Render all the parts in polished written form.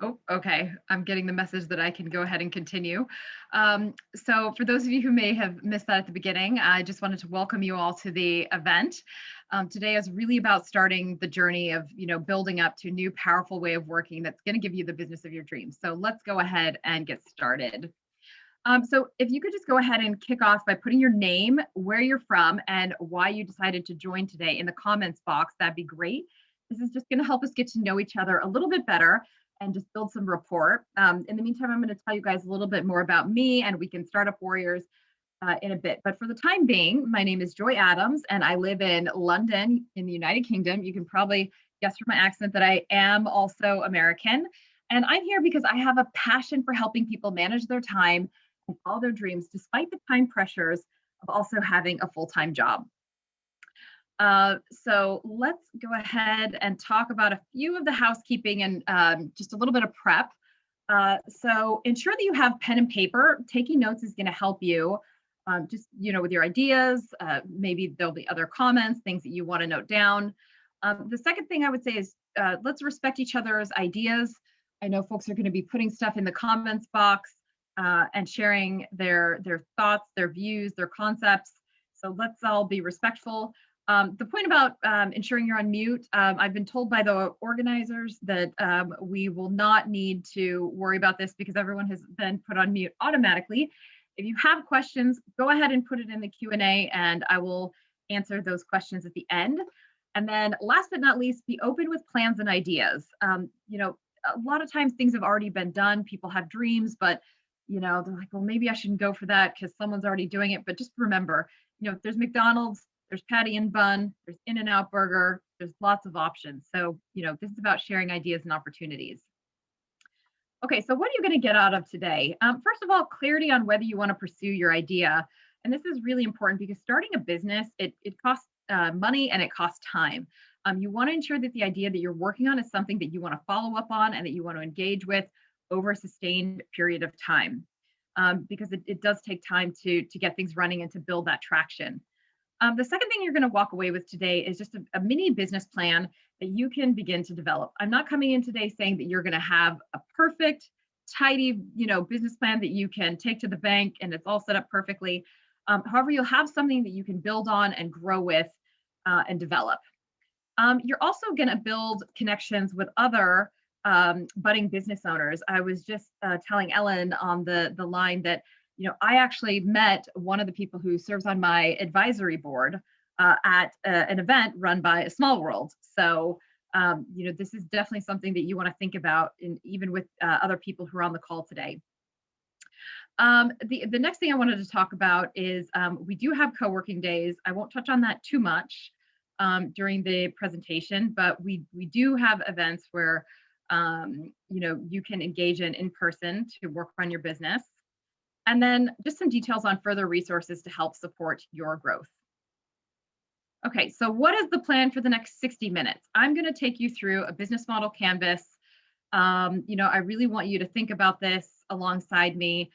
Oh, okay. I'm getting the message that I can go ahead and continue. So for those of you who may have missed that at the beginning, I just wanted to welcome you all to the event. Today is really about starting the journey of, building up to a new powerful way of working that's going to give you the business of your dreams. So let's go ahead and get started. So if you could just go ahead and kick off by putting your name, where you're from, and why you decided to join today in the comments box, that'd be great. This is just going to help us get to know each other a little bit better and just build some rapport. In the meantime, I'm going to tell you guys a little bit more about me, and we can start up Warriors in a bit. But for the time being, my name is Joy Adams, and I live in London in the United Kingdom. You can probably guess from my accent that I am also American. And I'm here because I have a passion for helping people manage their time and follow their dreams, despite the time pressures of also having a full-time job. So let's go ahead and talk about a few of the housekeeping and just a little bit of prep. So ensure that you have pen and paper. Taking notes is going to help you just, with your ideas. Maybe there'll be other comments, things that you want to note down. The second thing I would say is let's respect each other's ideas. I know folks are going to be putting stuff in the comments box and sharing their thoughts, their views, their concepts. So let's all be respectful. The point about ensuring you're on mute, I've been told by the organizers that we will not need to worry about this because everyone has been put on mute automatically. If you have questions, go ahead and put it in the Q&A and I will answer those questions at the end. And then last but not least, be open with plans and ideas. A lot of times things have already been done. People have dreams, but they're like, well, maybe I shouldn't go for that because someone's already doing it. But just remember, there's McDonald's, there's Patty and Bun, there's In-N-Out Burger, there's lots of options. So, this is about sharing ideas and opportunities. Okay, so what are you going to get out of today? First of all, clarity on whether you want to pursue your idea. And this is really important because starting a business, it costs money and it costs time. You want to ensure that the idea that you're working on is something that you want to follow up on and that you want to engage with over a sustained period of time, because it does take time to get things running and to build that traction. The second thing you're going to walk away with today is just a mini business plan that you can begin to develop. I'm not coming in today saying that you're going to have a perfect, tidy, business plan that you can take to the bank and it's all set up perfectly. However, you'll have something that you can build on and grow with and develop. You're also going to build connections with other budding business owners. I was just telling Ellen on the line that I actually met one of the people who serves on my advisory board at an event run by ASMALLWORLD. So this is definitely something that you want to think about, even with other people who are on the call today. The next thing I wanted to talk about is we do have co-working days. I won't touch on that too much during the presentation, but we do have events where you can engage in person to work on your business. And then just some details on further resources to help support your growth. Okay, so what is the plan for the next 60 minutes? I'm going to take you through a business model canvas. I really want you to think about this alongside me.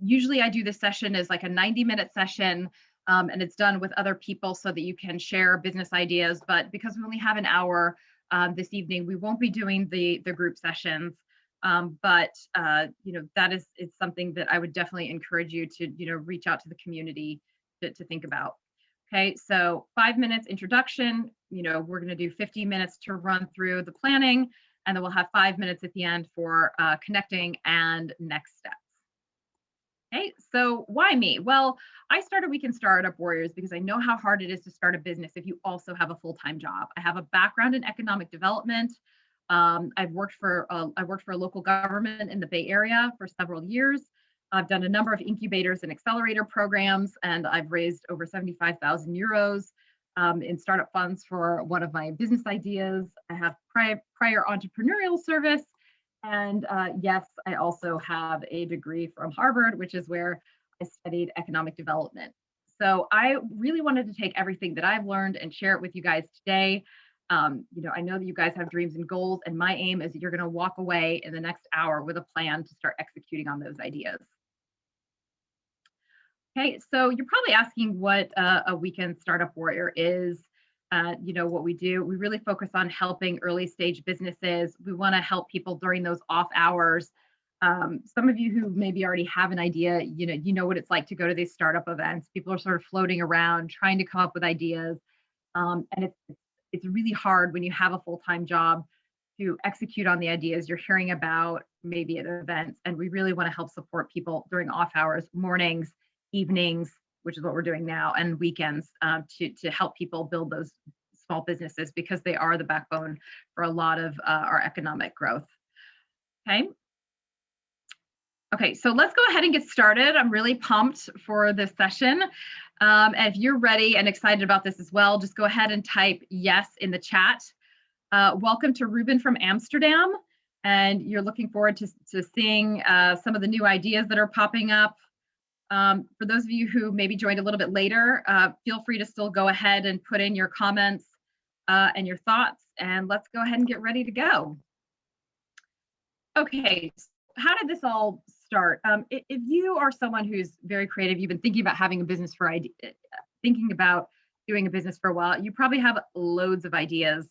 Usually I do this session as like a 90-minute session, and it's done with other people so that you can share business ideas. But because we only have an hour this evening, we won't be doing the group sessions. But that is something that I would definitely encourage you to, reach out to the community to think about. Okay, so 5 minutes introduction, we're going to do 50 minutes to run through the planning, and then we'll have 5 minutes at the end for connecting and next steps. Okay, so why me? Well, I started We Can Startup Warriors because I know how hard it is to start a business if you also have a full-time job. I have a background in economic development. I've worked for a local government in the Bay Area for several years. I've done a number of incubators and accelerator programs, and I've raised over 75,000 euros in startup funds for one of my business ideas. I have prior entrepreneurial service, and yes, I also have a degree from Harvard, which is where I studied economic development. So I really wanted to take everything that I've learned and share it with you guys today. I know that you guys have dreams and goals, and my aim is that you're going to walk away in the next hour with a plan to start executing on those ideas. Okay, so you're probably asking what a weekend startup warrior is. You know what we do. We really focus on helping early stage businesses. We want to help people during those off hours. Some of you who maybe already have an idea, you know what it's like to go to these startup events. People are sort of floating around trying to come up with ideas, and it's really hard when you have a full-time job to execute on the ideas you're hearing about maybe at events. And we really want to help support people during off hours, mornings, evenings, which is what we're doing now, and weekends, to help people build those small businesses, because they are the backbone for a lot of our economic growth. Okay. Okay, so let's go ahead and get started. I'm really pumped for this session. And if you're ready and excited about this as well, just go ahead and type yes in the chat. Welcome to Ruben from Amsterdam. And you're looking forward to seeing some of the new ideas that are popping up. For those of you who maybe joined a little bit later, feel free to still go ahead and put in your comments and your thoughts, and let's go ahead and get ready to go. Okay, how did this all start? If you are someone who's very creative, you've been thinking about having a business thinking about doing a business for a while, you probably have loads of ideas.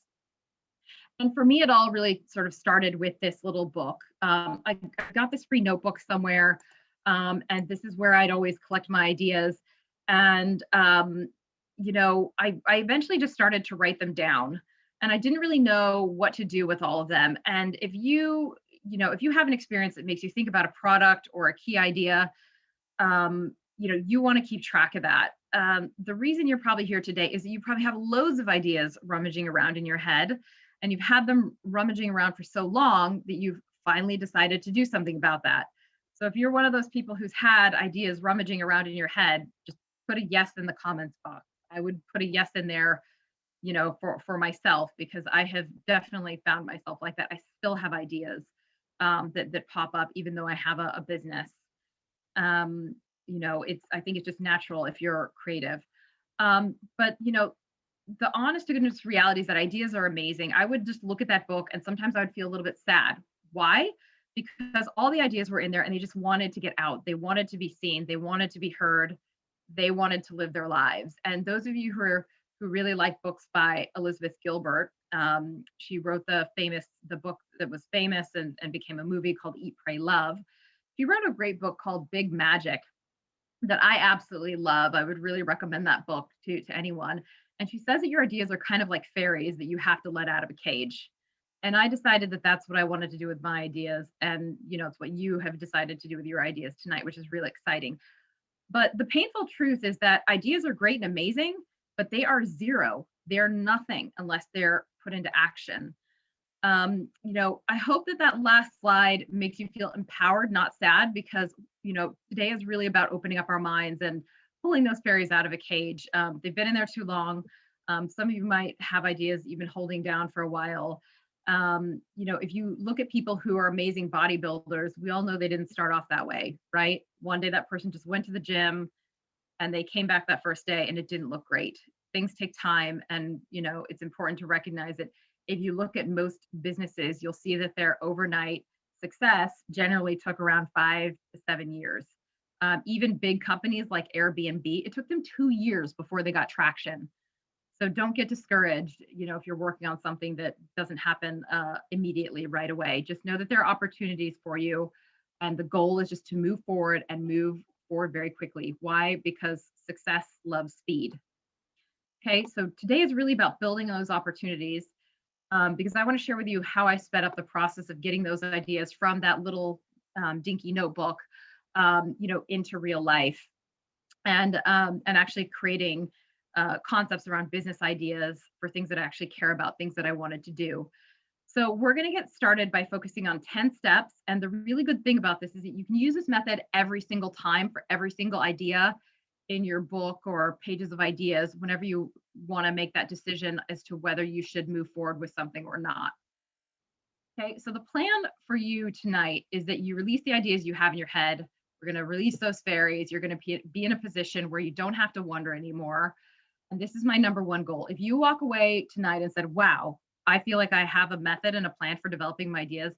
And for me, it all really sort of started with this little book. I got this free notebook somewhere, and this is where I'd always collect my ideas. And, you know, I eventually just started to write them down, and I didn't really know what to do with all of them. And if you have an experience that makes you think about a product or a key idea, you want to keep track of that. The reason you're probably here today is that you probably have loads of ideas rummaging around in your head, and you've had them rummaging around for so long that you've finally decided to do something about that. So if you're one of those people who's had ideas rummaging around in your head, just put a yes in the comments box. I would put a yes in there, for myself, because I have definitely found myself like that. I still have ideas that pop up, even though I have a business. I think it's just natural if you're creative. But the honest to goodness reality is that ideas are amazing. I would just look at that book, and sometimes I would feel a little bit sad. Why? Because all the ideas were in there and they just wanted to get out. They wanted to be seen. They wanted to be heard. They wanted to live their lives. And those of you who really like books by Elizabeth Gilbert, she wrote the book that was famous and became a movie called Eat, Pray, Love. She wrote a great book called Big Magic that I absolutely love. I would really recommend that book to anyone. And she says that your ideas are kind of like fairies that you have to let out of a cage. And I decided that that's what I wanted to do with my ideas. And, it's what you have decided to do with your ideas tonight, which is really exciting. But the painful truth is that ideas are great and amazing, but they are zero. They're nothing unless they're put into action. I hope that last slide makes you feel empowered, not sad, because, today is really about opening up our minds and pulling those fairies out of a cage. They've been in there too long. Some of you might have ideas you've been holding down for a while. If you look at people who are amazing bodybuilders, we all know they didn't start off that way, right? One day that person just went to the gym and they came back that first day and it didn't look great. Things take time, and it's important to recognize that if you look at most businesses, you'll see that their overnight success generally took around 5 to 7 years. Even big companies like Airbnb, it took them 2 years before they got traction. So don't get discouraged, if you're working on something that doesn't happen immediately right away. Just know that there are opportunities for you. And the goal is just to move forward and move forward very quickly. Why? Because success loves speed. Okay, so today is really about building those opportunities, because I want to share with you how I sped up the process of getting those ideas from that little dinky notebook, into real life, and actually creating concepts around business ideas for things that I actually care about, things that I wanted to do. So we're going to get started by focusing on 10 steps. And the really good thing about this is that you can use this method every single time for every single idea in your book or pages of ideas, whenever you want to make that decision as to whether you should move forward with something or not. Okay, so the plan for you tonight is that you release the ideas you have in your head. We're going to release those fairies. You're going to be in a position where you don't have to wonder anymore. And this is my number one goal. If you walk away tonight and said, wow, I feel like I have a method and a plan for developing my ideas,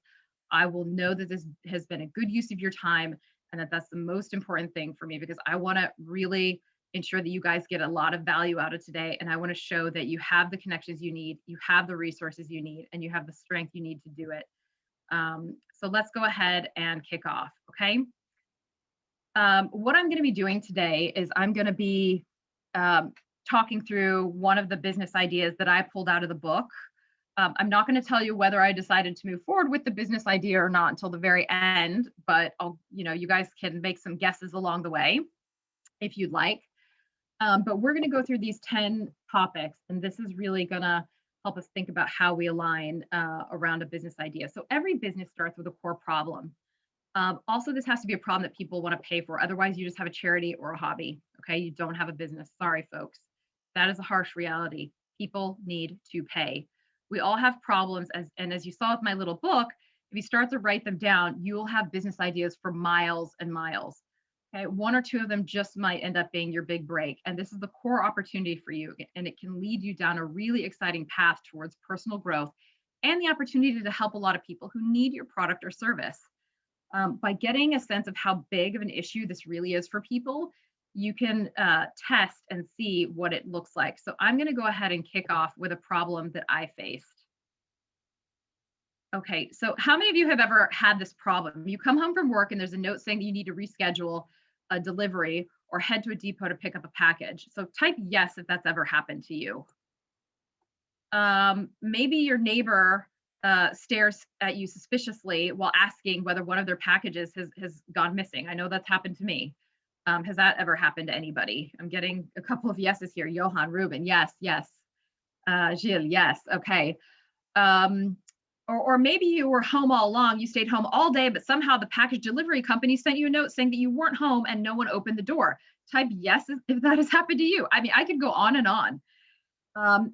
I will know that this has been a good use of your time, and that's the most important thing for me, because I want to really ensure that you guys get a lot of value out of today. And I want to show that you have the connections you need, you have the resources you need, and you have the strength you need to do it. So let's go ahead and kick off, okay? What I'm going to be doing today is I'm going to be talking through one of the business ideas that I pulled out of the book. I'm not going to tell you whether I decided to move forward with the business idea or not until the very end, but you guys can make some guesses along the way if you'd like. But we're going to go through these 10 topics, and this is really going to help us think about how we align around a business idea. So every business starts with a core problem. Also, this has to be a problem that people want to pay for. Otherwise, you just have a charity or a hobby. Okay, you don't have a business. Sorry, folks. That is a harsh reality. People need to pay. We all have problems, as you saw with my little book, if you start to write them down, you will have business ideas for miles and miles. Okay, one or two of them just might end up being your big break. And this is the core opportunity for you. And it can lead you down a really exciting path towards personal growth and the opportunity to help a lot of people who need your product or service. By getting a sense of how big of an issue this really is for people, you can test and see what it looks like. So I'm going to go ahead and kick off with a problem that I faced. Okay, so how many of you have ever had this problem? You come home from work and there's a note saying that you need to reschedule a delivery or head to a depot to pick up a package. So type yes if that's ever happened to you. Maybe your neighbor stares at you suspiciously while asking whether one of their packages has gone missing. I know that's happened to me. Has that ever happened to anybody? I'm getting a couple of yeses here. Johan, Ruben, yes, yes. Gilles, yes, okay. Or maybe you were home all along, you stayed home all day, but somehow the package delivery company sent you a note saying that you weren't home and no one opened the door. Type yes if that has happened to you. I mean, I could go on and on.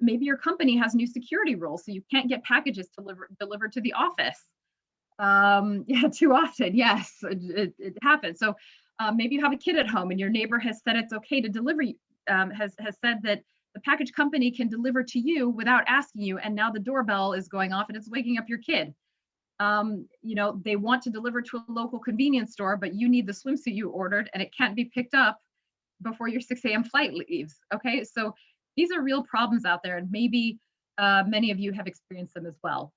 Maybe your company has new security rules, so you can't get packages delivered to the office. Yeah, too often, yes, it happens. So maybe you have a kid at home and your neighbor has said it's okay to deliver, has said that the package company can deliver to you without asking you, and now the doorbell is going off and it's waking up your kid. They want to deliver to a local convenience store, but you need the swimsuit you ordered and it can't be picked up before your 6 a.m. flight leaves. Okay, so these are real problems out there, and maybe many of you have experienced them as well.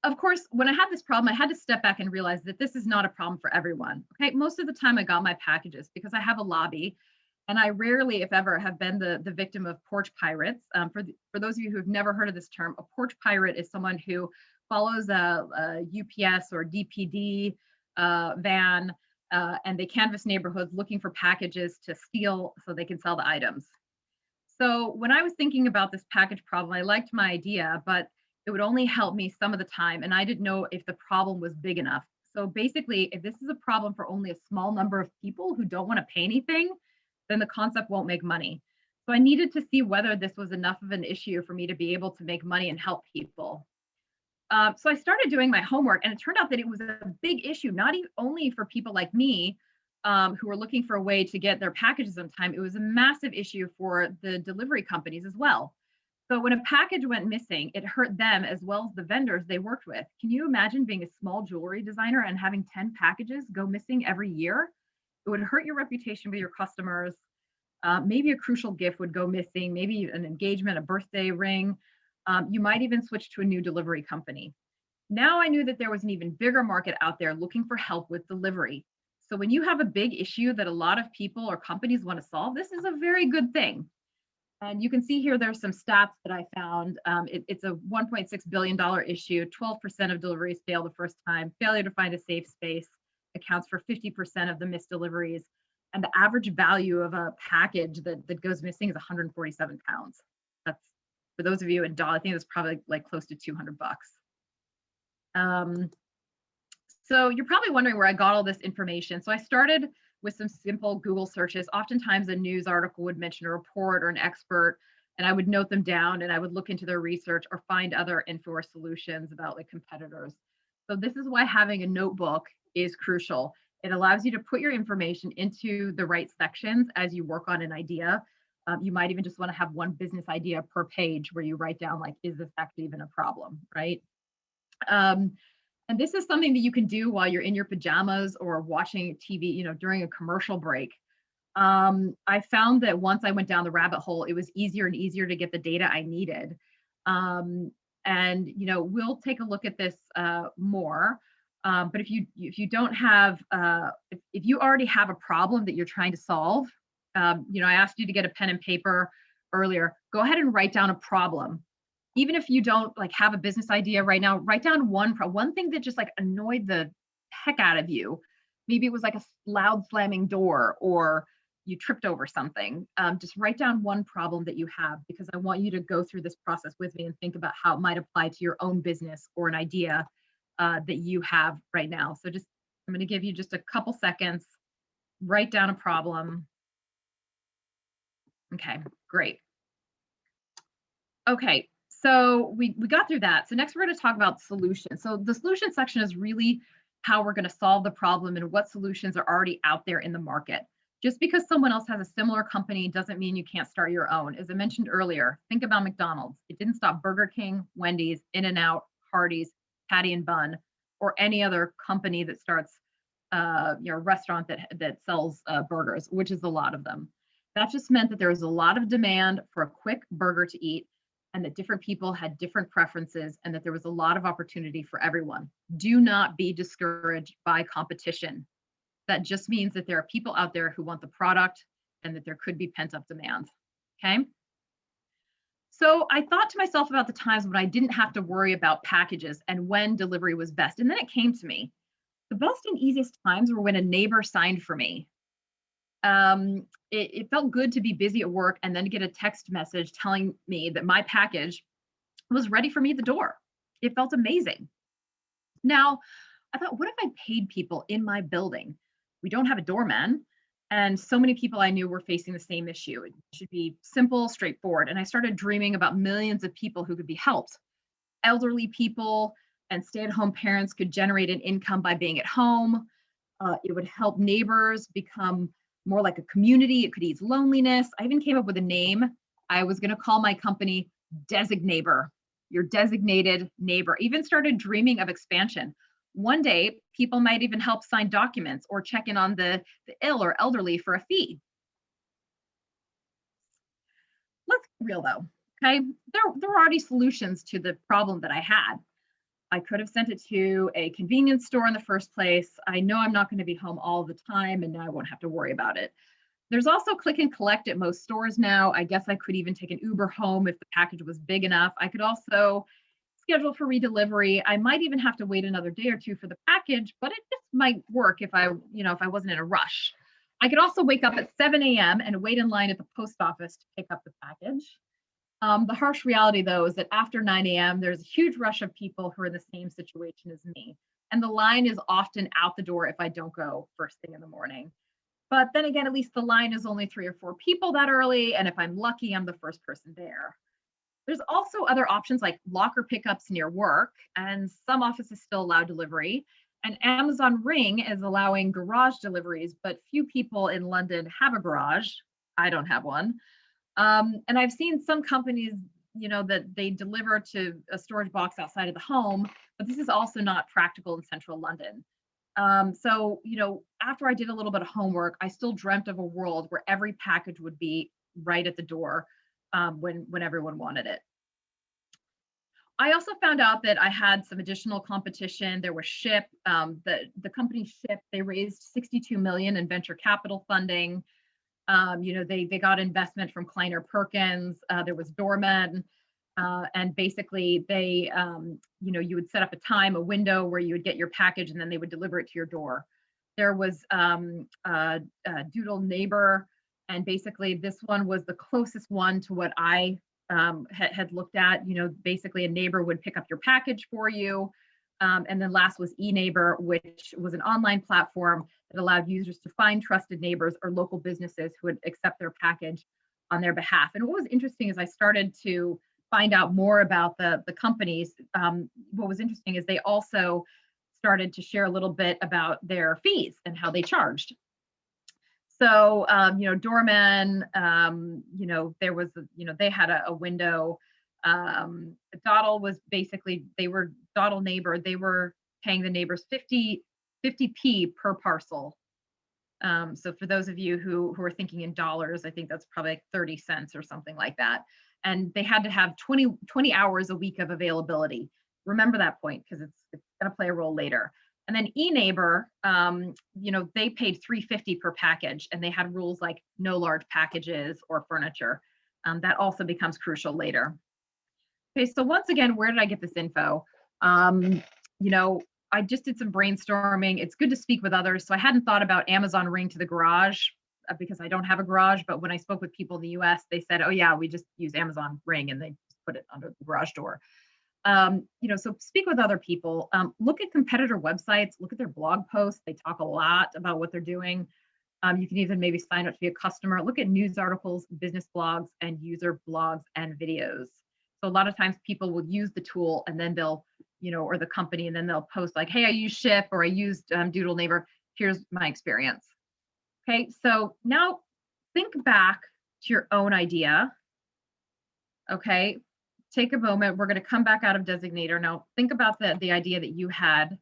Of course, when I had this problem, I had to step back and realize that this is not a problem for everyone. Okay, most of the time I got my packages because I have a lobby. And I rarely, if ever, have been the victim of porch pirates. For those of you who have never heard of this term, a porch pirate is someone who follows a UPS or DPD van, and they canvass neighborhoods looking for packages to steal so they can sell the items. So when I was thinking about this package problem, I liked my idea, but it would only help me some of the time, and I didn't know if the problem was big enough. So basically, if this is a problem for only a small number of people who don't want to pay anything, then the concept won't make money. So I needed to see whether this was enough of an issue for me to be able to make money and help people. So I started doing my homework, and it turned out that it was a big issue, not only for people like me who were looking for a way to get their packages on time. It was a massive issue for the delivery companies as well. So when a package went missing, it hurt them as well as the vendors they worked with. Can you imagine being a small jewelry designer and having 10 packages go missing every year? It would hurt your reputation with your customers. Maybe a crucial gift would go missing, maybe an engagement, a birthday ring. You might even switch to a new delivery company. Now I knew that there was an even bigger market out there looking for help with delivery. So when you have a big issue that a lot of people or companies want to solve, this is a very good thing. And you can see here, there's some stats that I found. It's a $1.6 billion issue. 12% of deliveries fail the first time. Failure to find a safe space accounts for 50% of the missed deliveries. And the average value of a package that goes missing is 147 pounds. That's, for those of you in dollars, I think it's probably like close to 200 bucks. So you're probably wondering where I got all this information. So I started with some simple Google searches. Oftentimes a news article would mention a report or an expert, and I would note them down and I would look into their research or find other info or solutions about like competitors. So this is why having a notebook is crucial. It allows you to put your information into the right sections as you work on an idea. You might even just want to have one business idea per page where you write down like, is this actually even a problem, right? And this is something that you can do while you're in your pajamas or watching TV, during a commercial break. I found that once I went down the rabbit hole, it was easier and easier to get the data I needed. Um, and we'll take a look at this more. But if you don't have if you already have a problem that you're trying to solve, I asked you to get a pen and paper earlier. Go ahead and write down a problem. Even if you don't like have a business idea right now, write down one thing that just like annoyed the heck out of you. Maybe it was like a loud slamming door, or you tripped over something. Just write down one problem that you have, because I want you to go through this process with me and think about how it might apply to your own business or an idea that you have right now. So I'm going to give you just a couple seconds. Write down a problem. Okay, great. Okay, so we got through that. So next we're going to talk about solutions. So the solution section is really how we're going to solve the problem and what solutions are already out there in the market. Just because someone else has a similar company doesn't mean you can't start your own. As I mentioned earlier, think about McDonald's. It didn't stop Burger King, Wendy's, In-N-Out, Hardee's, Patty and Bun, or any other company that starts a restaurant that sells burgers, which is a lot of them. That just meant that there was a lot of demand for a quick burger to eat, and that different people had different preferences, and that there was a lot of opportunity for everyone. Do not be discouraged by competition. That just means that there are people out there who want the product, and that there could be pent-up demand. Okay. So I thought to myself about the times when I didn't have to worry about packages and when delivery was best. And then it came to me. The best and easiest times were when a neighbor signed for me. It felt good to be busy at work and then to get a text message telling me that my package was ready for me at the door. It felt amazing. Now, I thought, what if I paid people in my building? We don't have a doorman, and so many people I knew were facing the same issue. It should be simple, straightforward. And I started dreaming about millions of people who could be helped. Elderly people and stay-at-home parents could generate an income by being at home. It would help neighbors become more like a community. It could ease loneliness. I even came up with a name. I was going to call my company Designeighbor, your designated neighbor. Even started dreaming of expansion. One day, people might even help sign documents or check in on the ill or elderly for a fee. Let's be real though, okay? There were already solutions to the problem that I had. I could have sent it to a convenience store in the first place. I know I'm not going to be home all the time, and now I won't have to worry about it. There's also click and collect at most stores now. I guess I could even take an Uber home if the package was big enough. I could also schedule for redelivery. I might even have to wait another day or two for the package, but it just might work if I wasn't in a rush. I could also wake up at 7 a.m. and wait in line at the post office to pick up the package. The harsh reality, though, is that after 9 a.m., there's a huge rush of people who are in the same situation as me. And the line is often out the door if I don't go first thing in the morning. But then again, at least the line is only 3 or 4 people that early. And if I'm lucky, I'm the first person there. There's also other options like locker pickups near work, and some offices still allow delivery. And Amazon Ring is allowing garage deliveries, but few people in London have a garage. I don't have one. And I've seen some companies, that they deliver to a storage box outside of the home, but this is also not practical in central London. So, after I did a little bit of homework, I still dreamt of a world where every package would be right at the door when everyone wanted it. I also found out that I had some additional competition. There was Ship, the company Ship. They raised 62 million in venture capital funding. They got investment from Kleiner Perkins. There was Doorman, and basically they, you would set up a window where you would get your package, and then they would deliver it to your door. There was Doodle Neighbor, and basically this one was the closest one to what I had looked at. Basically a neighbor would pick up your package for you. And then last was eNeighbor, which was an online platform that allowed users to find trusted neighbors or local businesses who would accept their package on their behalf. And what was interesting is I started to find out more about the companies. What was interesting is they also started to share a little bit about their fees and how they charged. So, Doorman, there was, they had a window. Dawdle was basically, Dawdle Neighbor, they were paying the neighbors 50p per parcel. So for those of you who are thinking in dollars, I think that's probably like 30 cents or something like that. And they had to have 20 hours a week of availability. Remember that point because it's going to play a role later. And then eNeighbor, they paid $3.50 per package, and they had rules like no large packages or furniture. That also becomes crucial later. Okay, so once again, where did I get this info? I just did some brainstorming. It's good to speak with others. So I hadn't thought about Amazon Ring to the garage because I don't have a garage. But when I spoke with people in the US, they said, oh yeah, we just use Amazon Ring, and they just put it under the garage door. So speak with other people, look at competitor websites, look at their blog posts. They talk a lot about what they're doing. You can even maybe sign up to be a customer, look at news articles, business blogs, and user blogs and videos. So a lot of times people will use the tool and then they'll, or the company, and then they'll post like, hey, I used Ship or I used Doodle Neighbor. Here's my experience. Okay, so now think back to your own idea. Okay, take a moment. We're going to come back out of Designator. Now think about the idea that you had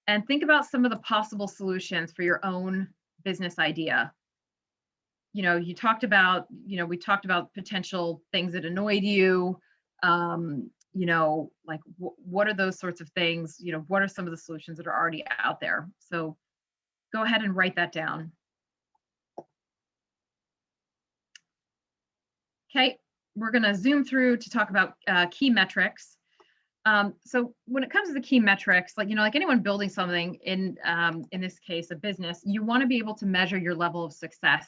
and think about some of the possible solutions for your own business idea. We talked about potential things that annoyed you. Like what are those sorts of things? What are some of the solutions that are already out there? So go ahead and write that down. Okay, we're going to zoom through to talk about key metrics. So when it comes to the key metrics, like anyone building something in this case, a business, you want to be able to measure your level of success.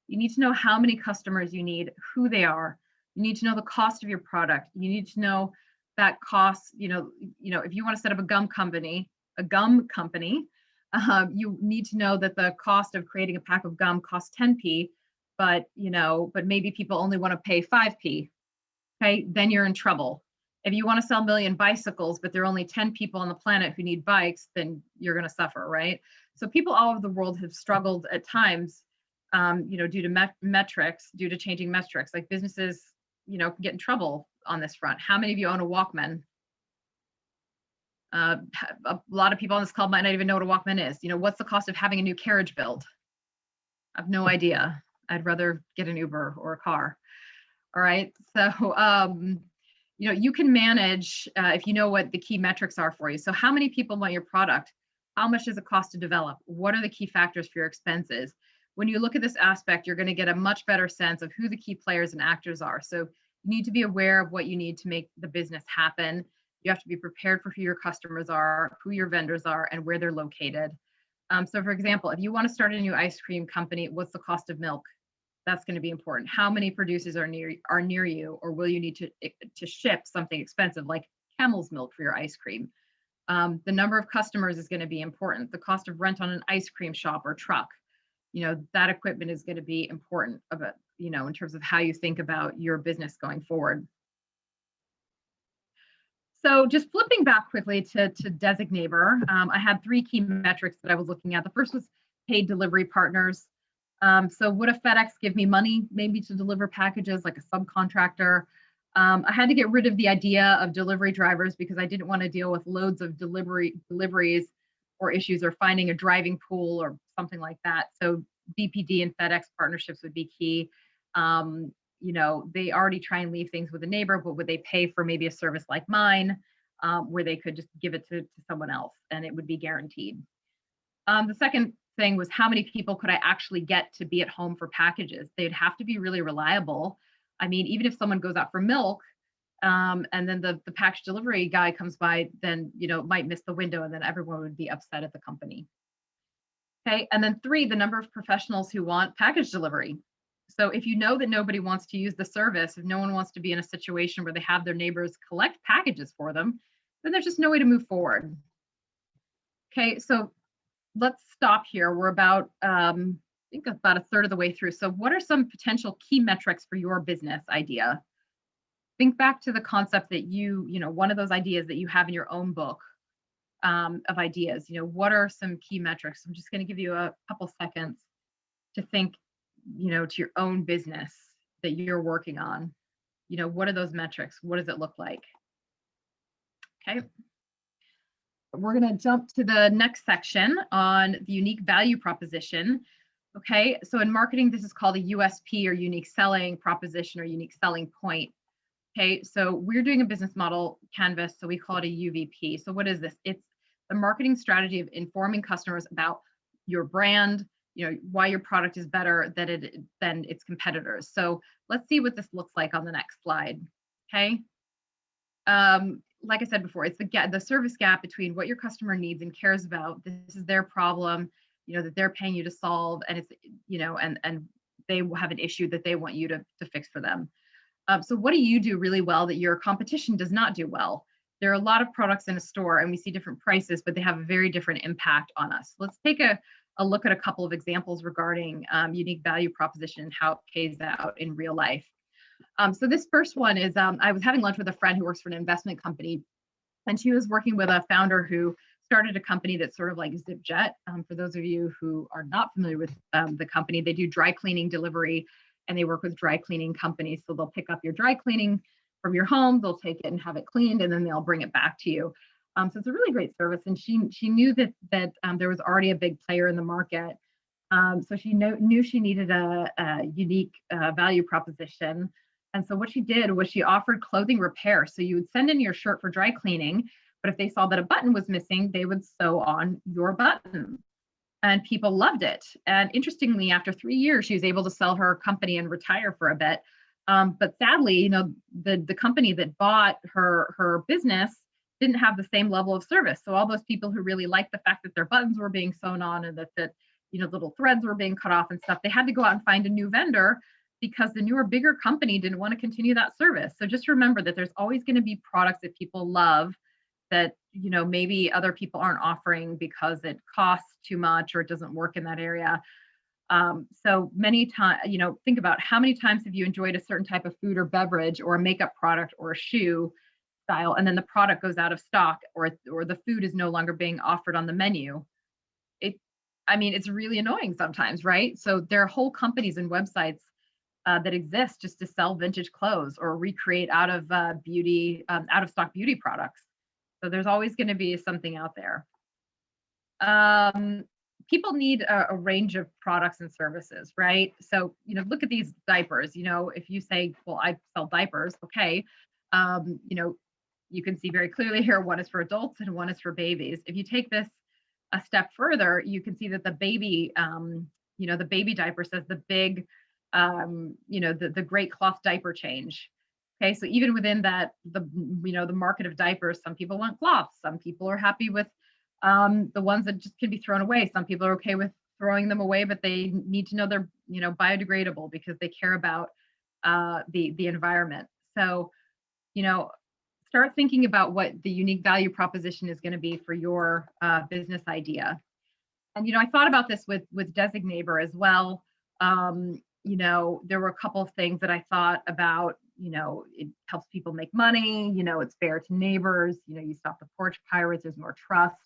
You need to know how many customers you need, who they are. You need to know the cost of your product. You need to know that cost, if you want to set up a gum company, you need to know that the cost of creating a pack of gum costs 10p, but maybe people only want to pay 5p. Okay, then you're in trouble. If you want to sell a million bicycles, but there are only 10 people on the planet who need bikes, then you're going to suffer, right? So people all over the world have struggled at times, due to metrics, due to changing metrics. Like businesses, can get in trouble on this front. How many of you own a Walkman? A lot of people on this call might not even know what a Walkman is. What's the cost of having a new carriage build? I have no idea. I'd rather get an Uber or a car. All right. So, you can manage if you know what the key metrics are for you. So how many people want your product? How much does it cost to develop? What are the key factors for your expenses? When you look at this aspect, you're going to get a much better sense of who the key players and actors are. So you need to be aware of what you need to make the business happen. You have to be prepared for who your customers are, who your vendors are, and where they're located. So for example, if you want to start a new ice cream company, what's the cost of milk? That's going to be important. How many producers are near you, or will you need to ship something expensive like camel's milk for your ice cream? The number of customers is going to be important. The cost of rent on an ice cream shop or truck, that equipment is going to be important in terms of how you think about your business going forward. So just flipping back quickly to Designator, I had 3 key metrics that I was looking at. The first was paid delivery partners. So would a FedEx give me money maybe to deliver packages like a subcontractor? I had to get rid of the idea of delivery drivers because I didn't want to deal with loads of deliveries or issues or finding a driving pool or something like that. So DPD and FedEx partnerships would be key. They already try and leave things with a neighbor, but would they pay for maybe a service like mine where they could just give it to someone else and it would be guaranteed? The second thing was how many people could I actually get to be at home for packages? They'd have to be really reliable. I mean, even if someone goes out for milk and then the package delivery guy comes by, then, might miss the window and then everyone would be upset at the company. Okay, and then 3, the number of professionals who want package delivery. So if you know that nobody wants to use the service, if no one wants to be in a situation where they have their neighbors collect packages for them, then there's just no way to move forward. Okay, so let's stop here. We're about, I think about a third of the way through. So what are some potential key metrics for your business idea? Think back to the concept that one of those ideas that you have in your own book of ideas. What are some key metrics? I'm just going to give you a couple seconds to think, to your own business that you're working on. What are those metrics? What does it look like? Okay. we're going to jump to the next section on the unique value proposition. Okay, so in marketing, this is called a USP, or unique selling proposition, or unique selling point. Okay, so we're doing a business model canvas, so we call it a UVP. So what is this? It's the marketing strategy of informing customers about your brand, why your product is better than its competitors. So let's see what this looks like on the next slide. Okay. Like I said before, it's the service gap between what your customer needs and cares about. This is their problem, that they're paying you to solve, and it's, and they have an issue that they want you to fix for them. So what do you do really well that your competition does not do well? There are a lot of products in a store and we see different prices, but they have a very different impact on us. Let's take a look at a couple of examples regarding unique value proposition and how it pays out in real life. So this first one is, I was having lunch with a friend who works for an investment company, and she was working with a founder who started a company that's sort of like ZipJet. For those of you who are not familiar with the company, they do dry cleaning delivery, and they work with dry cleaning companies. So they'll pick up your dry cleaning from your home, they'll take it and have it cleaned, and then they'll bring it back to you. So it's a really great service. And she knew that there was already a big player in the market. So she knew she needed a unique value proposition. And so what she did was she offered clothing repair. So you would send in your shirt for dry cleaning, but if they saw that a button was missing, they would sew on your button. And people loved it. And interestingly, after 3 years, she was able to sell her company and retire for a bit. But sadly, the company that bought her business didn't have the same level of service. So all those people who really liked the fact that their buttons were being sewn on and that little threads were being cut off and stuff, they had to go out and find a new vendor because the newer, bigger company didn't want to continue that service. So just remember that there's always going to be products that people love that maybe other people aren't offering because it costs too much or it doesn't work in that area. So many times, think about how many times have you enjoyed a certain type of food or beverage or a makeup product or a shoe style, and then the product goes out of stock, or the food is no longer being offered on the menu. It's really annoying sometimes, right? So there are whole companies and websites that exist just to sell vintage clothes or recreate out of stock beauty products. So there's always going to be something out there. People need a range of products and services, right? So, look at these diapers. If you say, well, I sell diapers, okay. You can see very clearly here, one is for adults and one is for babies. If you take this a step further, you can see that the baby, the baby diaper says the big, the great cloth diaper change. Okay, so even within that, the market of diapers, some people want cloth, some people are happy with the ones that just can be thrown away. Some people are okay with throwing them away, but they need to know they're biodegradable because they care about the environment. So start thinking about what the unique value proposition is going to be for your business idea. And I thought about this with Designabor as well. There were a couple of things that I thought about. It helps people make money. It's fair to neighbors. You stop the porch pirates. There's more trust,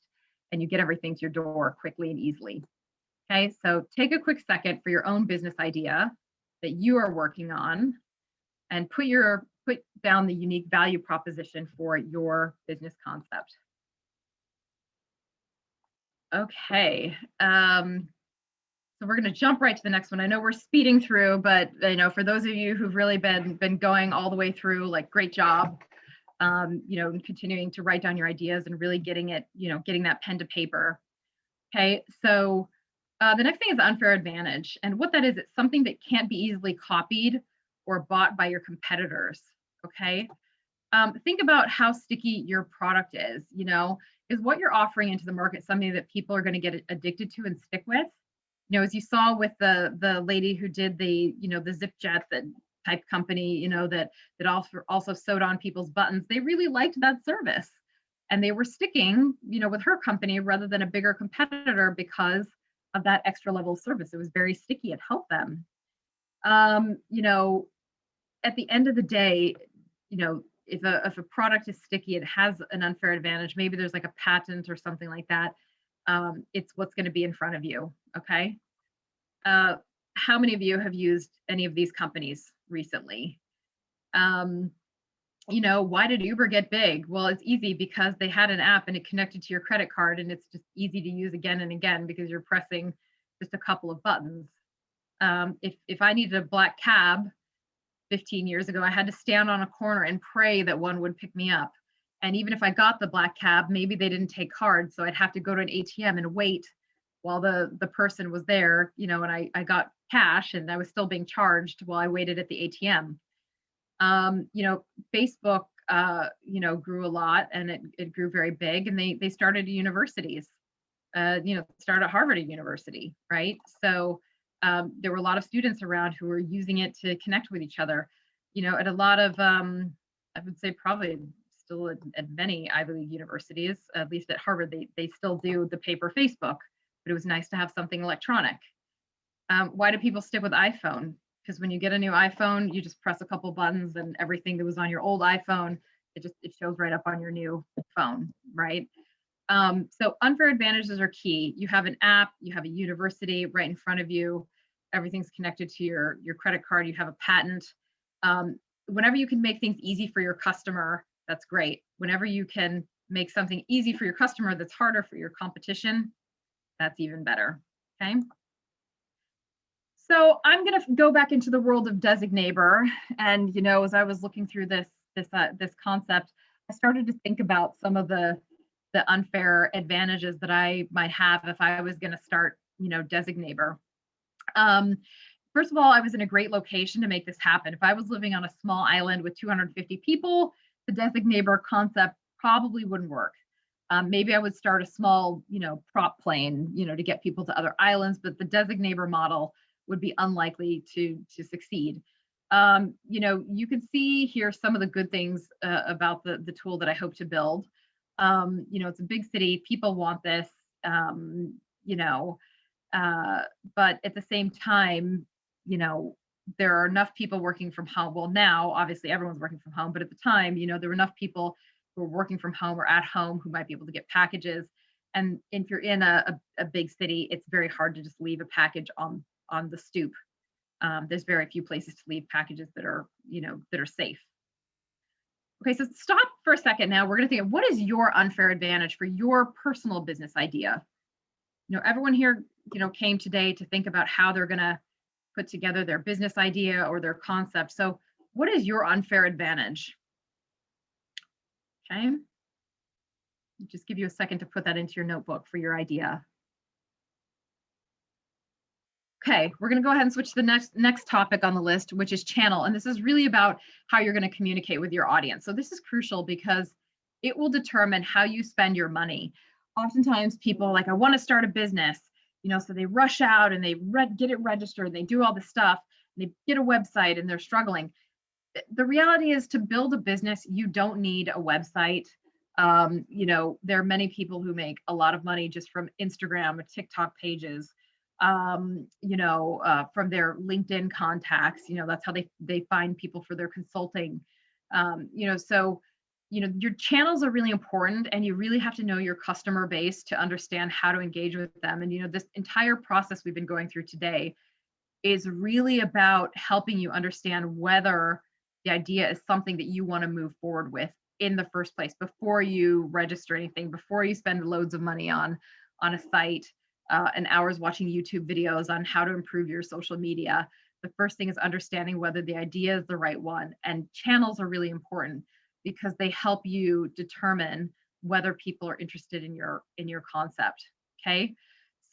and you get everything to your door quickly and easily. Okay, so take a quick second for your own business idea that you are working on, and put down the unique value proposition for your business concept. Okay. So we're going to jump right to the next one. I know we're speeding through, but for those of you who've really been going all the way through, like, great job. Continuing to write down your ideas and really getting that pen to paper. Okay, so the next thing is unfair advantage, and what that is, it's something that can't be easily copied or bought by your competitors. Okay, think about how sticky your product is. Is what you're offering into the market something that people are going to get addicted to and stick with? As you saw with the lady who did the ZipJet type company, that also sewed on people's buttons. They really liked that service, and they were sticking, with her company rather than a bigger competitor because of that extra level of service. It was very sticky. It helped them. At the end of the day, if a product is sticky, it has an unfair advantage. Maybe there's like a patent or something like that. It's what's going to be in front of you. Okay. How many of you have used any of these companies recently? Why did Uber get big? Well, it's easy because they had an app and it connected to your credit card, and it's just easy to use again and again because you're pressing just a couple of buttons. If I needed a black cab 15 years ago, I had to stand on a corner and pray that one would pick me up. And even if I got the black cab, maybe they didn't take cards, so I'd have to go to an ATM and wait while the person was there, and I got cash and I was still being charged while I waited at the ATM. Facebook, grew a lot, and it grew very big, and they started universities, started Harvard University, right? So there were a lot of students around who were using it to connect with each other, at a lot of, I would say probably still at many Ivy League universities, at least at Harvard, they still do the paper Facebook, but it was nice to have something electronic. Why do people stick with iPhone? Because when you get a new iPhone, you just press a couple buttons and everything that was on your old iPhone, it shows right up on your new phone, right? So unfair advantages are key. You have an app, you have a university right in front of you, everything's connected to your credit card, you have a patent. Whenever you can make things easy for your customer, that's great. Whenever you can make something easy for your customer that's harder for your competition, that's even better, okay? So I'm going to go back into the world of Designator, and as I was looking through this concept, I started to think about some of the unfair advantages that I might have if I was going to start, Designator. First of all, I was in a great location to make this happen. If I was living on a small island with 250 people, the Designator concept probably wouldn't work. Maybe I would start a small, prop plane, to get people to other islands, but the Designator model would be unlikely to succeed. You can see here some of the good things about the tool that I hope to build. It's a big city, people want this, but at the same time, there are enough people working from home. Well, now, obviously, everyone's working from home, but at the time, there were enough people who are working from home or at home who might be able to get packages. And if you're in a big city, it's very hard to just leave a package on the stoop. There's very few places to leave packages that are, that are safe. Okay, so stop for a second now. We're going to think of what is your unfair advantage for your personal business idea. Everyone here, came today to think about how they're going to put together their business idea or their concept. So what is your unfair advantage? Okay. Just give you a second to put that into your notebook for your idea. Okay, we're going to go ahead and switch to the next topic on the list, which is channel. And this is really about how you're going to communicate with your audience. So this is crucial because it will determine how you spend your money. Oftentimes people are like, I want to start a business, so they rush out and they get it registered, and they do all this stuff, and they get a website and they're struggling. The reality is, to build a business, you don't need a website. There are many people who make a lot of money just from Instagram or TikTok pages. From their LinkedIn contacts, that's how they find people for their consulting. Your channels are really important, and you really have to know your customer base to understand how to engage with them. And, this entire process we've been going through today is really about helping you understand whether the idea is something that you want to move forward with in the first place, before you register anything, before you spend loads of money on a site. And hours watching YouTube videos on how to improve your social media. The first thing is understanding whether the idea is the right one. And channels are really important because they help you determine whether people are interested in your concept. Okay.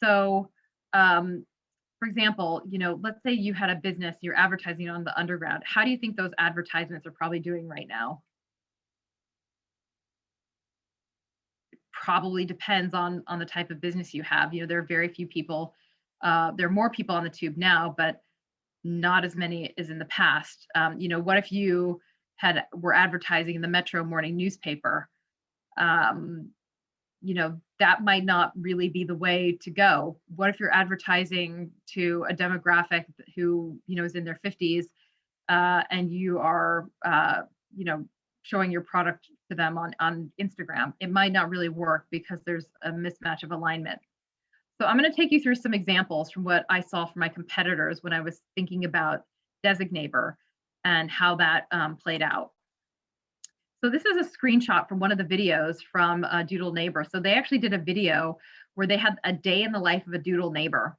So, for example, let's say you had a business, you're advertising on the underground. How do you think those advertisements are probably doing right now? Probably depends on the type of business you have. There are very few people. There are more people on the tube now, but not as many as in the past. What if you were advertising in the Metro morning newspaper? That might not really be the way to go. What if you're advertising to a demographic who, is in their 50s, and you are, showing your product to them on Instagram? It might not really work because there's a mismatch of alignment. So I'm going to take you through some examples from what I saw from my competitors when I was thinking about Designator and how that played out. So this is a screenshot from one of the videos from Doodle Neighbor. So they actually did a video where they had a day in the life of a Doodle Neighbor.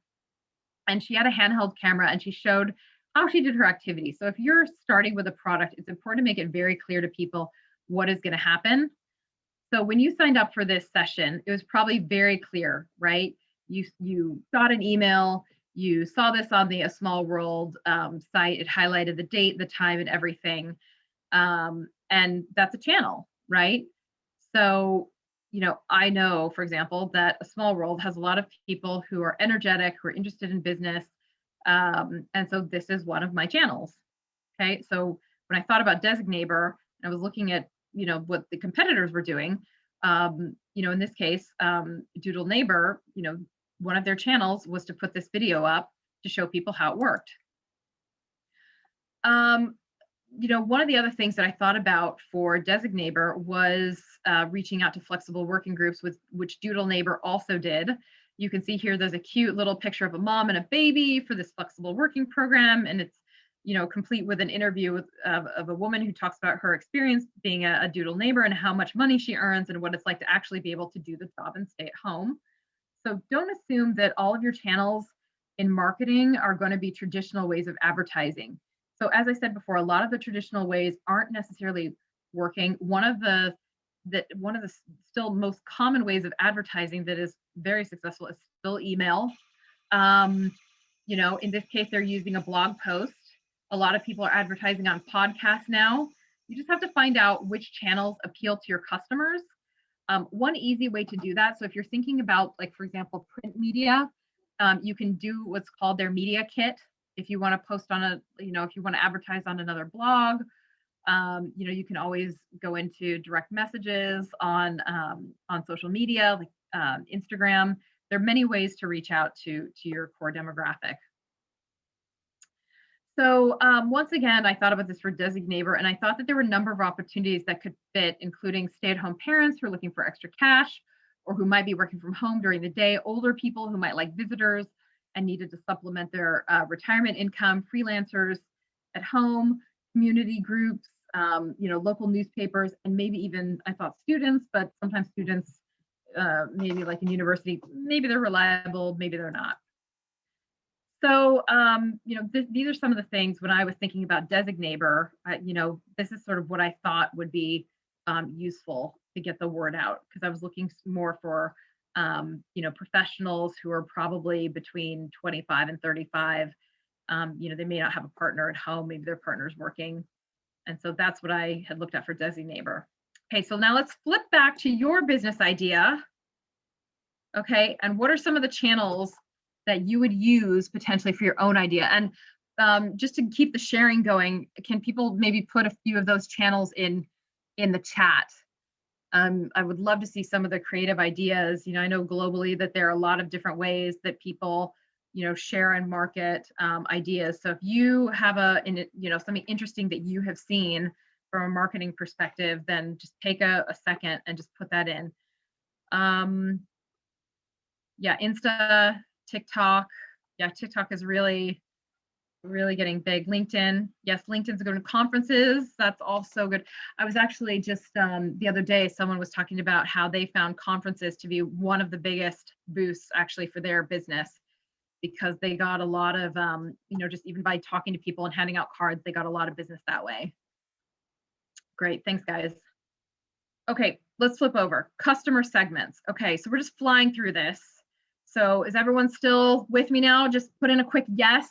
And she had a handheld camera and she showed how she did her activity. So if you're starting with a product, it's important to make it very clear to people what is going to happen. So when you signed up for this session, it was probably very clear, right? You got an email, you saw this on the ASMALLWORLD site, it highlighted the date, the time, and everything. And that's a channel, right? So, I know, for example, that ASMALLWORLD has a lot of people who are energetic, who are interested in business. And so this is one of my channels. Okay. So when I thought about Designator, I was looking at, what the competitors were doing. In this case, Doodle Neighbor, one of their channels was to put this video up to show people how it worked. One of the other things that I thought about for Designator was reaching out to flexible working groups, which Doodle Neighbor also did. You can see here, there's a cute little picture of a mom and a baby for this flexible working program. And it's, complete with an interview of a woman who talks about her experience being a Doodle Neighbor and how much money she earns and what it's like to actually be able to do the job and stay at home. So don't assume that all of your channels in marketing are going to be traditional ways of advertising. So as I said before, a lot of the traditional ways aren't necessarily working. One of the still most common ways of advertising that is very successful is still email. In this case, they're using a blog post. A lot of people are advertising on podcasts now. You just have to find out which channels appeal to your customers. One easy way to do that. So if you're thinking about, like, for example, print media, you can do what's called their media kit. If you want to post on if you want to advertise on another blog, you can always go into direct messages on social media, like Instagram. There are many ways to reach out to your core demographic. So once again, I thought about this for Designator, and I thought that there were a number of opportunities that could fit, including stay-at-home parents who are looking for extra cash or who might be working from home during the day, older people who might like visitors and needed to supplement their retirement income, freelancers at home, community groups, local newspapers, and maybe even, I thought, students, but sometimes students, maybe like in university, maybe they're reliable, maybe they're not. So, these are some of the things when I was thinking about Designator, this is sort of what I thought would be useful to get the word out, because I was looking more for, professionals who are probably between 25 and 35. They may not have a partner at home, maybe their partner's working. And so that's what I had looked at for Designator. Okay, so now let's flip back to your business idea. Okay, and what are some of the channels that you would use potentially for your own idea? And just to keep the sharing going, can people maybe put a few of those channels in the chat? I would love to see some of the creative ideas. I know globally that there are a lot of different ways that people, share and market ideas. So if you have something interesting that you have seen from a marketing perspective, then just take a second and just put that in. Yeah, Insta, TikTok. Yeah, TikTok is really getting big. LinkedIn. Yes, LinkedIn's going to conferences. That's also good. I was actually just the other day, someone was talking about how they found conferences to be one of the biggest boosts actually for their business, because they got a lot of, just even by talking to people and handing out cards, they got a lot of business that way. Great. Thanks, guys. Okay, let's flip over. Customer segments. Okay, so we're just flying through this. So is everyone still with me now? Just put in a quick yes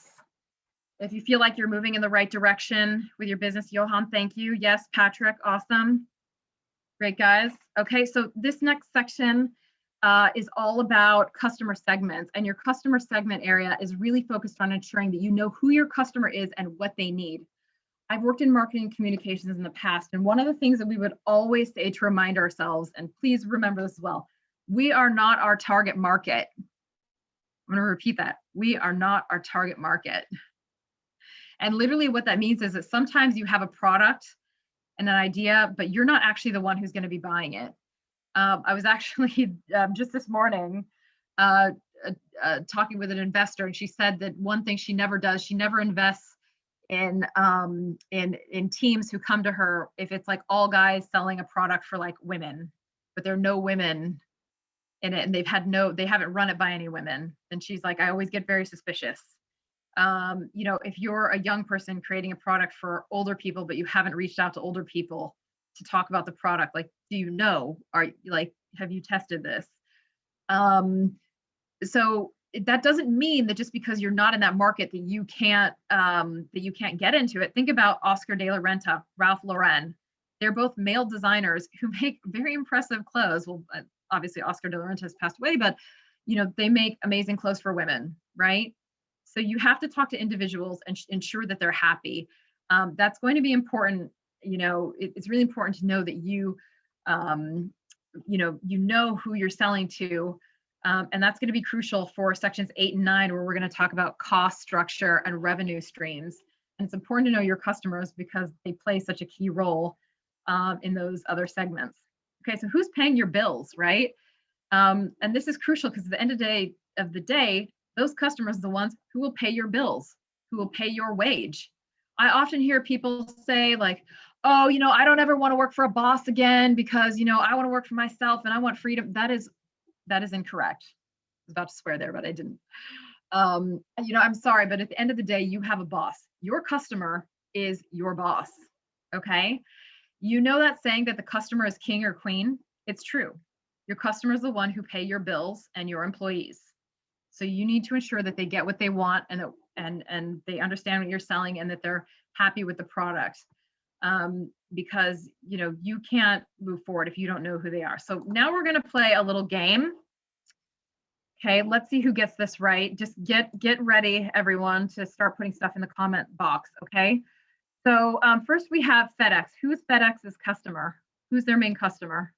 if you feel like you're moving in the right direction with your business. Johan, thank you. Yes, Patrick, awesome. Great, guys. Okay, so this next section is all about customer segments, and your customer segment area is really focused on ensuring that you know who your customer is and what they need. I've worked in marketing communications in the past, and one of the things that we would always say to remind ourselves, and please remember this as well, we are not our target market. I'm going to repeat that. We are not our target market. And literally what that means is that sometimes you have a product and an idea, but you're not actually the one who's going to be buying it. I was actually just this morning talking with an investor, and she said that one thing she never does, she never invests in teams who come to her, if it's like all guys selling a product for like women, but there are no women in it, and they haven't run it by any women, then she's like, I always get very suspicious. If you're a young person creating a product for older people, but you haven't reached out to older people to talk about the product, like, do you know? Have you tested this? So that doesn't mean that just because you're not in that market that you can't get into it. Think about Oscar de la Renta, Ralph Lauren. They're both male designers who make very impressive clothes. Well, obviously Oscar de la Renta has passed away, but they make amazing clothes for women, right? So you have to talk to individuals and ensure that they're happy. That's going to be important. It's really important to know that you know who you're selling to. And that's going to be crucial for sections 8 and 9, where we're going to talk about cost structure and revenue streams. And it's important to know your customers because they play such a key role in those other segments. Okay, so who's paying your bills, right? And this is crucial because at the end of the day, those customers are the ones who will pay your bills, who will pay your wage. I often hear people say like, oh, I don't ever want to work for a boss again because, I want to work for myself and I want freedom. That is incorrect. I was about to swear there, but I didn't. I'm sorry, but at the end of the day, you have a boss. Your customer is your boss, okay? That saying that the customer is king or queen? It's true. Your customer is the one who pay your bills and your employees. So you need to ensure that they get what they want and they understand what you're selling and that they're happy with the product. Because you can't move forward if you don't know who they are. So now we're going to play a little game. Okay, let's see who gets this right. Just get ready, everyone, to start putting stuff in the comment box. Okay. So first we have FedEx. Who's FedEx's customer? Who's their main customer?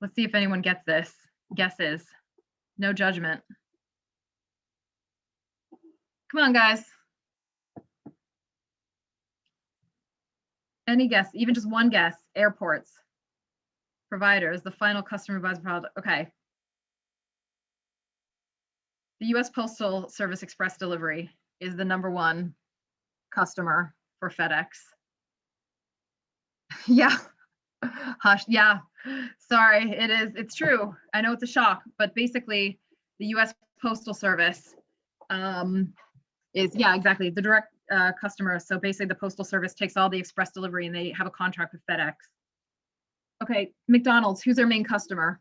Let's see if anyone gets this. Guesses. No judgment. Come on, guys. Any guess, even just one guess. Airports, providers, the final customer buys product. Okay. The U.S. Postal Service Express Delivery is the #1 customer for FedEx. Yeah. Hush. Yeah. Sorry, it is. It's true. I know it's a shock, but basically the U.S. Postal Service is, yeah, exactly, the direct customer. So basically the Postal Service takes all the express delivery and they have a contract with FedEx. Okay, McDonald's, who's their main customer?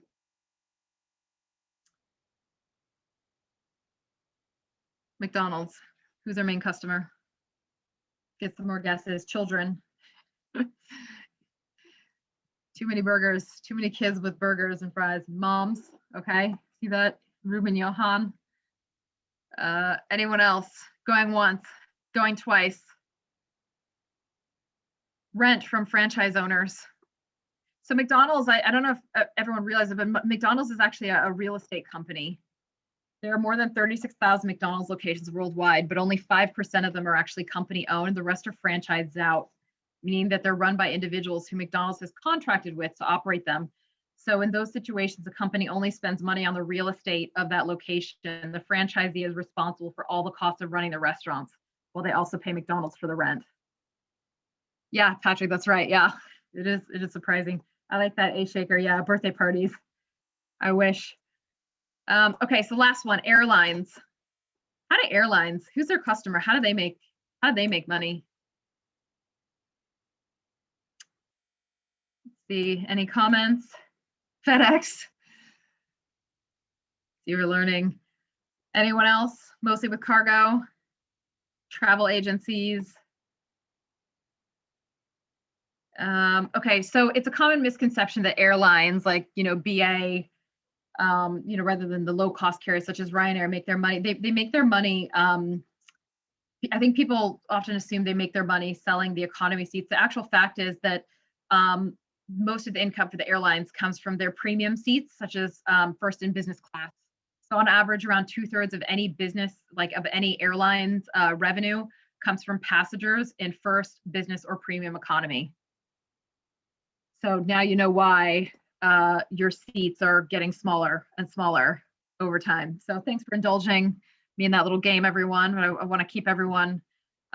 McDonald's, who's their main customer? Get some more guesses. Children. Too many burgers, too many kids with burgers and fries. Moms, okay, see that? Ruben Johan. Anyone else? Going once, going twice. Rent from franchise owners. So McDonald's, I don't know if everyone realizes, but McDonald's is actually a real estate company. There are more than 36,000 McDonald's locations worldwide, but only 5% of them are actually company owned. The rest are franchised out, meaning that they're run by individuals who McDonald's has contracted with to operate them. So in those situations, the company only spends money on the real estate of that location. The franchisee is responsible for all the costs of running the restaurants, while they also pay McDonald's for the rent. Yeah, Patrick, that's right. Yeah, it is surprising. I like that, A Shaker. Yeah, birthday parties. I wish. Okay, so last one, airlines. How do airlines, who's their customer? How do they make money? Let's see, any comments? FedEx. You're learning. Anyone else? Mostly with cargo, travel agencies. Okay, so it's a common misconception that airlines like, BA, rather than the low cost carriers such as Ryanair make their money. They make their money. I think people often assume they make their money selling the economy seats. The actual fact is that most of the income for the airlines comes from their premium seats, such as first and business class. So on average, around 2/3 of any business, like of any airline's revenue comes from passengers in first, business, or premium economy. So now you know why your seats are getting smaller and smaller over time. So thanks for indulging me in that little game, everyone. I want to keep everyone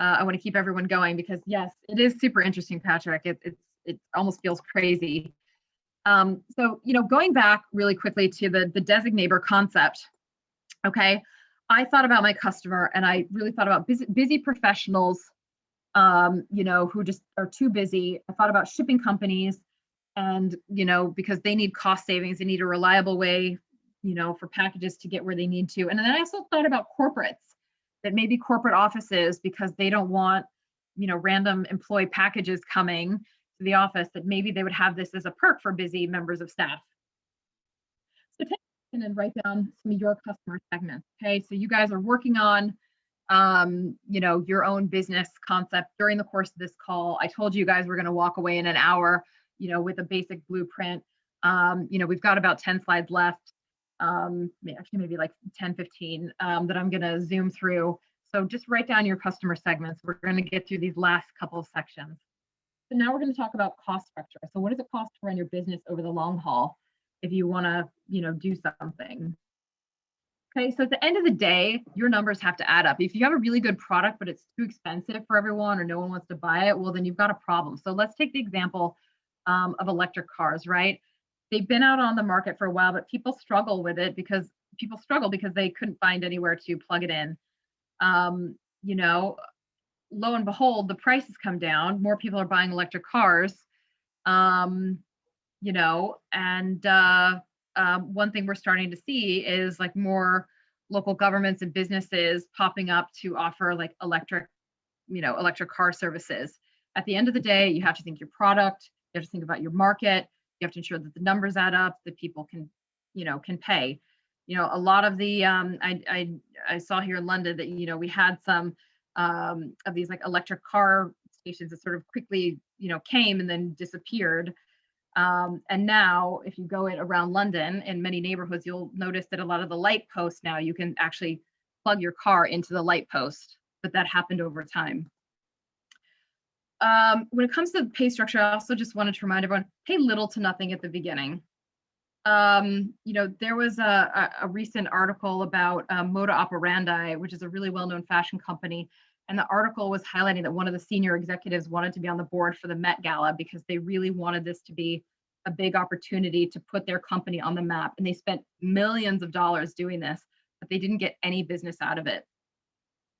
I want to keep everyone going because yes, it is super interesting, Patrick. It almost feels crazy. So, going back really quickly to the designator concept. Okay. I thought about my customer and I really thought about busy professionals, who just are too busy. I thought about shipping companies and, because they need cost savings, they need a reliable way, for packages to get where they need to. And then I also thought about corporates, that maybe corporate offices, because they don't want, random employee packages coming to the office, that maybe they would have this as a perk for busy members of staff. So take and write down some of your customer segments. Okay, so you guys are working on your own business concept during the course of this call. I told you guys we're going to walk away in an hour, with a basic blueprint. We've got about 10 slides left. Actually maybe like 10, 15 that I'm going to zoom through. So just write down your customer segments. We're going to get through these last couple of sections. So now we're going to talk about cost structure. So what does it cost to run your business over the long haul if you want to, do something? Okay, so at the end of the day, your numbers have to add up. If you have a really good product, but it's too expensive for everyone or no one wants to buy it, well, then you've got a problem. So let's take the example of electric cars, right? They've been out on the market for a while, but people struggle with it because they couldn't find anywhere to plug it in. Lo and behold, the prices come down. More people are buying electric cars. And one thing we're starting to see is like more local governments and businesses popping up to offer like electric car services. At the end of the day, you have to think your product, you have to think about your market, you have to ensure that the numbers add up, that people can pay. A lot of the I saw here in London that we had some of these like electric car stations that sort of quickly came and then disappeared. And now if you go around London in many neighborhoods, you'll notice that a lot of the light posts now you can actually plug your car into the light post, but that happened over time. When it comes to pay structure, I also just wanted to remind everyone, pay little to nothing at the beginning. There was a recent article about Moda Operandi, which is a really well-known fashion company. And the article was highlighting that one of the senior executives wanted to be on the board for the Met Gala because they really wanted this to be a big opportunity to put their company on the map. And they spent millions of dollars doing this, but they didn't get any business out of it.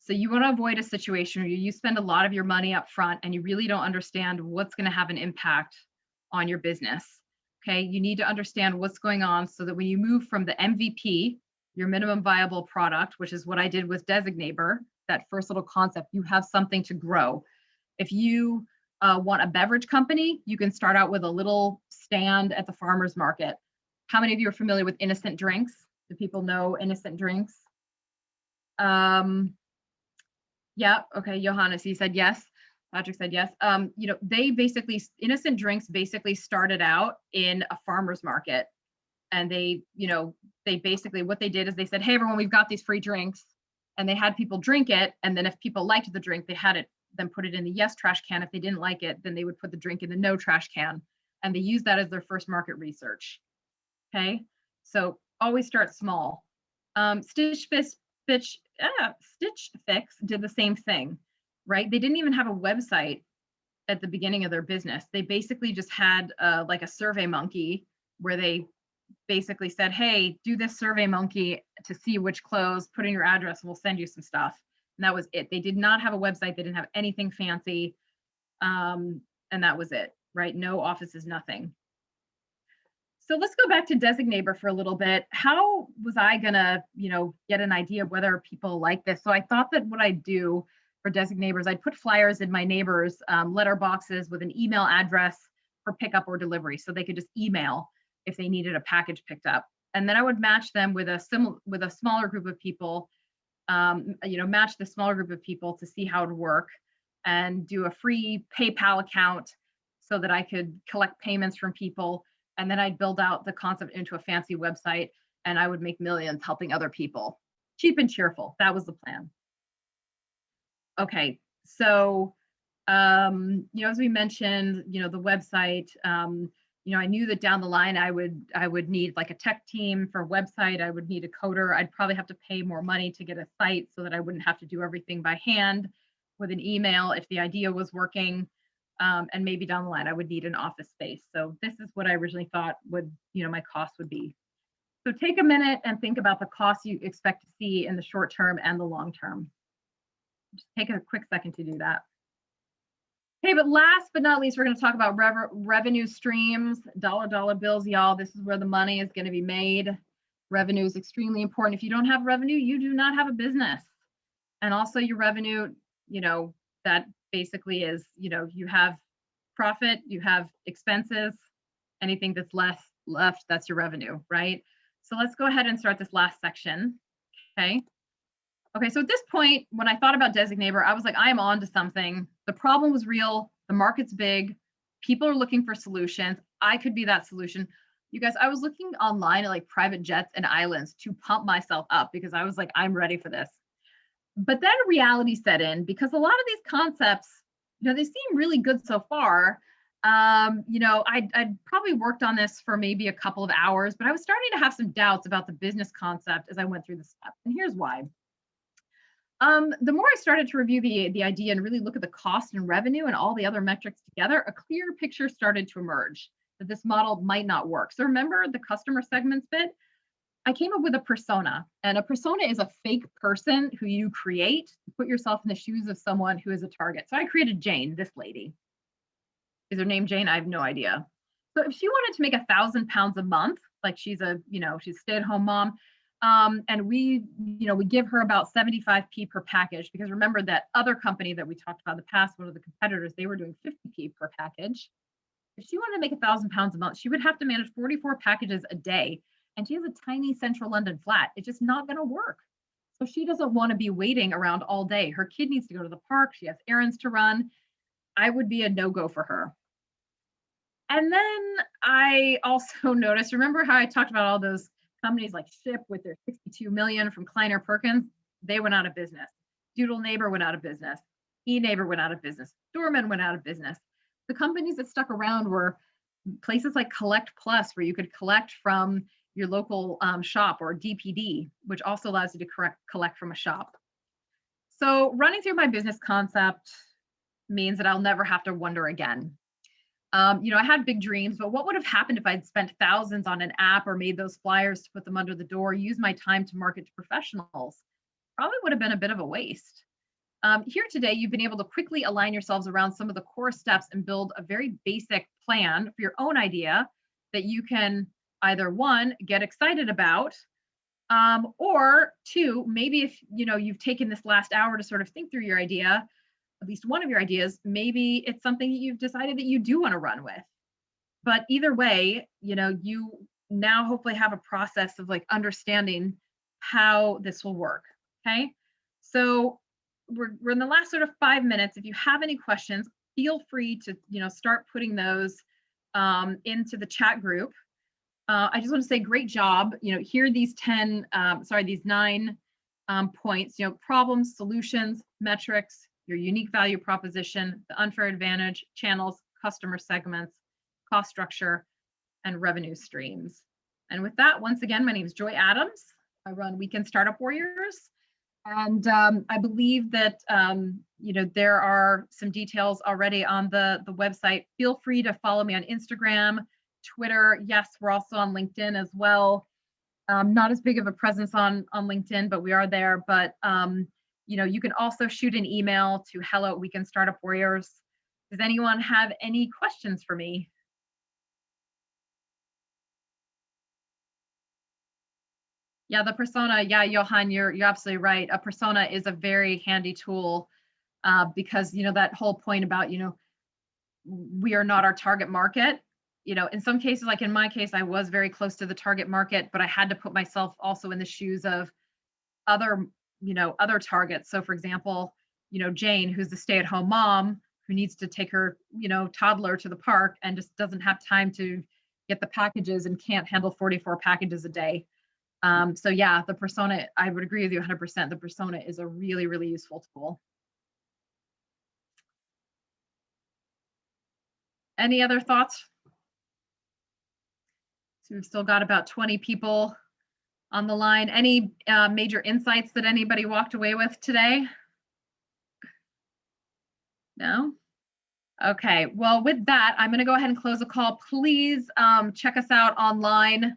So you want to avoid a situation where you spend a lot of your money up front and you really don't understand what's going to have an impact on your business. Okay, you need to understand what's going on so that when you move from the MVP, your minimum viable product, which is what I did with Designator, that first little concept, you have something to grow. If you want a beverage company, you can start out with a little stand at the farmer's market. How many of you are familiar with innocent drinks? Do people know innocent drinks? Yeah, okay, Johannes, you said yes. Patrick said yes. Innocent drinks basically started out in a farmer's market. And they basically, what they did is they said, hey, everyone, we've got these free drinks. And they had people drink it. And then if people liked the drink, they had them put it in the yes trash can. If they didn't like it, then they would put the drink in the no trash can. And they used that as their first market research. Okay, so always start small. Stitch Fix did the same thing, right? They didn't even have a website at the beginning of their business. They basically just had like a survey monkey where they basically said, hey, do this survey monkey to see which clothes, put in your address, and we'll send you some stuff. And that was it. They did not have a website. They didn't have anything fancy. And that was it, right? No offices, nothing. So let's go back to Designator for a little bit. How was I gonna, get an idea of whether people like this? So I thought that what I'd do for Designator is I'd put flyers in my neighbors' letter boxes with an email address for pickup or delivery, so they could just email if they needed a package picked up. And then I would match them with a smaller group of people, match the smaller group of people to see how it would work, and do a free PayPal account so that I could collect payments from people. And then I'd build out the concept into a fancy website, and I would make millions helping other people. Cheap and cheerful. That was the plan. Okay, so as we mentioned, the website. I knew that down the line I would need like a tech team for a website. I would need a coder. I'd probably have to pay more money to get a site so that I wouldn't have to do everything by hand. with an email if the idea was working. And maybe down the line, I would need an office space. So this is what I originally thought would, my cost would be. So take a minute and think about the costs you expect to see in the short term and the long term. Just take a quick second to do that. Okay, but last but not least, we're going to talk about revenue streams, dollar bills, y'all. This is where the money is going to be made. Revenue is extremely important. If you don't have revenue, you do not have a business. And also your revenue, that basically is, you have profit, you have expenses, anything that's left, that's your revenue, right? So let's go ahead and start this last section, okay? Okay, so at this point, when I thought about Designator, I was like, I'm on to something. The problem was real, the market's big, people are looking for solutions. I could be that solution. You guys, I was looking online at like private jets and islands to pump myself up because I was like, I'm ready for this. But then reality set in because a lot of these concepts, they seem really good so far. I'd probably worked on this for maybe a couple of hours, but I was starting to have some doubts about the business concept as I went through the steps. And here's why. The more I started to review the idea and really look at the cost and revenue and all the other metrics together, a clear picture started to emerge that this model might not work. So remember the customer segments bit? I came up with a persona, and a persona is a fake person who you create to put yourself in the shoes of someone who is a target. So I created Jane, this lady. Is her name Jane? I have no idea. So if she wanted to make £1,000 a month, like she's a stay-at-home mom, and we give her about 75p per package, because remember that other company that we talked about in the past, one of the competitors, they were doing 50p per package. If she wanted to make £1,000 a month, she would have to manage 44 packages a day. And she has a tiny central London flat. It's just not going to work. So she doesn't want to be waiting around all day. Her kid needs to go to the park. She has errands to run. I would be a no-go for her. And then I also noticed, remember how I talked about all those companies like Ship with their 62 million from Kleiner Perkins? They went out of business. Doodle Neighbor went out of business. eNeighbor went out of business. Doorman went out of business. The companies that stuck around were places like Collect Plus, where you could collect from your local shop, or DPD, which also allows you to collect from a shop. So running through my business concept means that I'll never have to wonder again. I had big dreams, but what would have happened if I'd spent thousands on an app or made those flyers to put them under the door, use my time to market to professionals? Probably would have been a bit of a waste. Here today, you've been able to quickly align yourselves around some of the core steps and build a very basic plan for your own idea that you can either one, get excited about, or two, maybe if you've taken this last hour to sort of think through your idea, at least one of your ideas, maybe it's something that you've decided that you do want to run with. But either way, you now hopefully have a process of like understanding how this will work. Okay, so we're in the last sort of 5 minutes. If you have any questions, feel free to start putting those into the chat group. I just want to say great job. Here are these 9 points, problems, solutions, metrics, your unique value proposition, the unfair advantage, channels, customer segments, cost structure, and revenue streams. And with that, once again, my name is Joy Adams. I run Weekend Startup Warriors. And I believe that, there are some details already on the website. Feel free to follow me on Instagram, Twitter. Yes, we're also on LinkedIn as well. Not as big of a presence on LinkedIn, but we are there. But, you can also shoot an email to hello@weekendstartupwarriors. Does anyone have any questions for me? Yeah, the persona. Yeah, Johan, you're absolutely right. A persona is a very handy tool because, that whole point about, we are not our target market. In some cases, like in my case, I was very close to the target market, but I had to put myself also in the shoes of other targets. So for example, Jane, who's the stay-at-home mom who needs to take her, toddler to the park and just doesn't have time to get the packages and can't handle 44 packages a day. So yeah, the persona, I would agree with you 100%. The persona is a really, really useful tool. Any other thoughts? So we've still got about 20 people on the line. Any major insights that anybody walked away with today? No? Okay, well, with that, I'm going to go ahead and close the call. Please check us out online.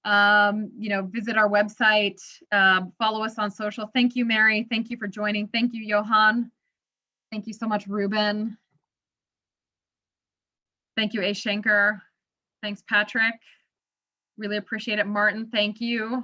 Visit our website, follow us on social. Thank you, Mary. Thank you for joining. Thank you, Johan. Thank you so much, Ruben. Thank you, A. Shanker. Thanks, Patrick. Really appreciate it. Martin, thank you.